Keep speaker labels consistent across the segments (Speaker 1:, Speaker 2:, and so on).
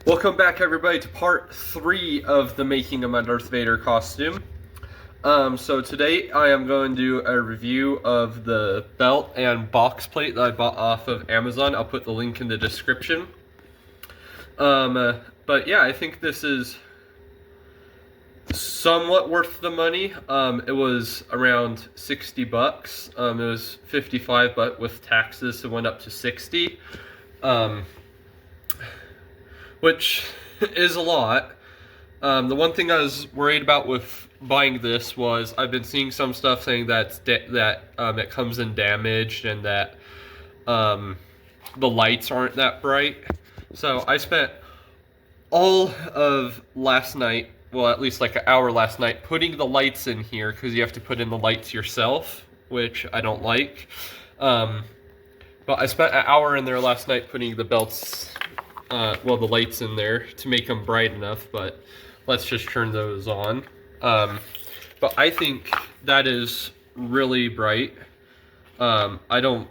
Speaker 1: Welcome back, everybody, to part 3 of the making of my Darth Vader costume. So today I am going to do a review of the belt and box plate that I bought off of Amazon. I'll put the link in the description. But yeah, I think this is somewhat worth the money. It was around 60 bucks. It was 55, but with taxes it went up to 60. Which is a lot. The one thing I was worried about with buying this was I've been seeing some stuff saying that it comes in damaged and that the lights aren't that bright. So I spent all of last night, well, at least like an hour last night, putting the lights in here because you have to put in the lights yourself, which I don't like. But I spent an hour in there last night putting the belts, the lights in there to make them bright enough, but let's just turn those on. But I think that is really bright. I don't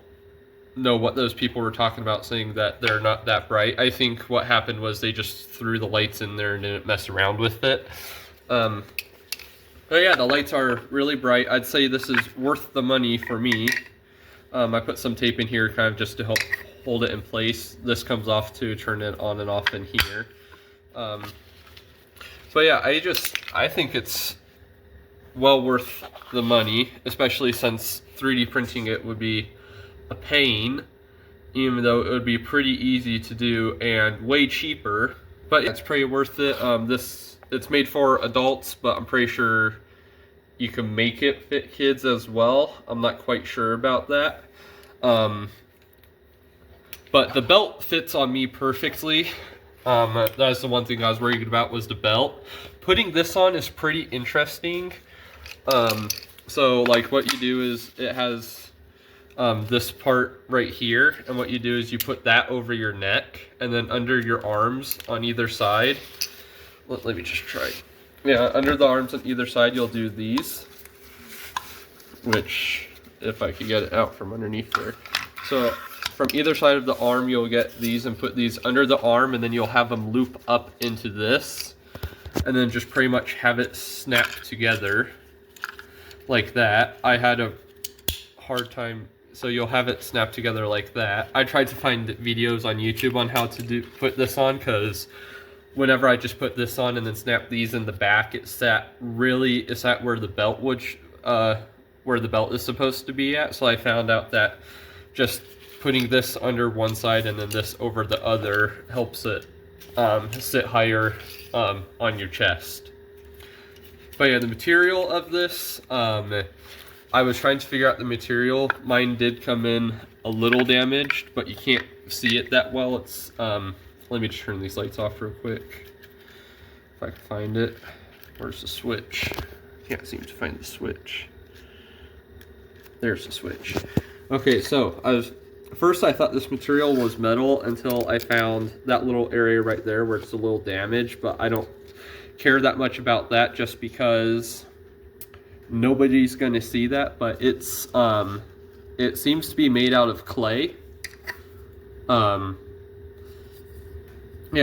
Speaker 1: know what those people were talking about saying that they're not that bright. I think what happened was they just threw the lights in there and didn't mess around with it. But yeah, the lights are really bright. I'd say this is worth the money for me. I put some tape in here kind of just to help hold it in place. This comes off to turn it on and off in here. But yeah, I think it's well worth the money, especially since 3D printing it would be a pain, even though it would be pretty easy to do and way cheaper. But yeah, it's pretty worth it. It's made for adults, but I'm pretty sure you can make it fit kids as well. I'm not quite sure about that. But the belt fits on me perfectly. That's the one thing I was worried about, was the belt. Putting this on is pretty interesting. So like what you do is it has this part right here, and what you do is you put that over your neck and then under your arms on either side. Let me just try. Yeah, under the arms on either side you'll do these, which if I could get it out from underneath there. So from either side of the arm you'll get these and put these under the arm, and then you'll have them loop up into this, and then just pretty much have it snap together like that. I had a hard time, so you'll have it snap together like that. I tried to find videos on YouTube on how to put this on, because whenever I just put this on and then snap these in the back, it sat where the belt would where the belt is supposed to be at. So I found out that just putting this under one side and then this over the other helps it sit higher on your chest. But yeah, the material of this, I was trying to figure out the material. Mine did come in a little damaged, but you can't see it that well. It's let me just turn these lights off real quick if I can find it. Where's the switch? Can't seem to find the switch. There's the switch. Okay, so first I thought this material was metal until I found that little area right there where it's a little damaged, but I don't care that much about that just because nobody's going to see that. But it's it seems to be made out of clay. Yeah,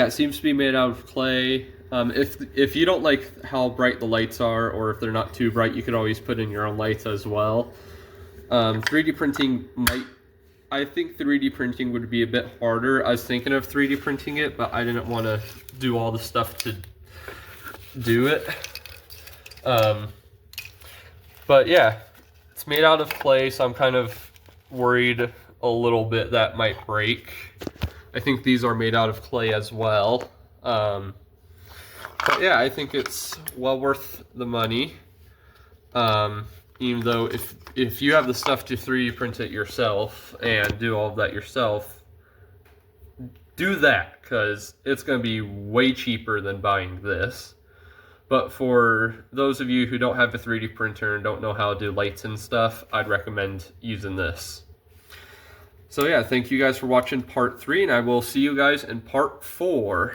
Speaker 1: it seems to be made out of clay. If you don't like how bright the lights are, or if they're not too bright, you could always put in your own lights as well. 3D printing I think 3D printing would be a bit harder. I was thinking of 3D printing it, but I didn't want to do all the stuff to do it. But yeah, it's made out of clay, so I'm kind of worried a little bit that might break. I think these are made out of clay as well. But yeah, I think it's well worth the money. Even though if you have the stuff to 3D print it yourself and do all of that yourself, do that, because it's going to be way cheaper than buying this. But for those of you who don't have a 3D printer and don't know how to do lights and stuff, I'd recommend using this. So yeah, thank you guys for watching part 3, and I will see you guys in part 4.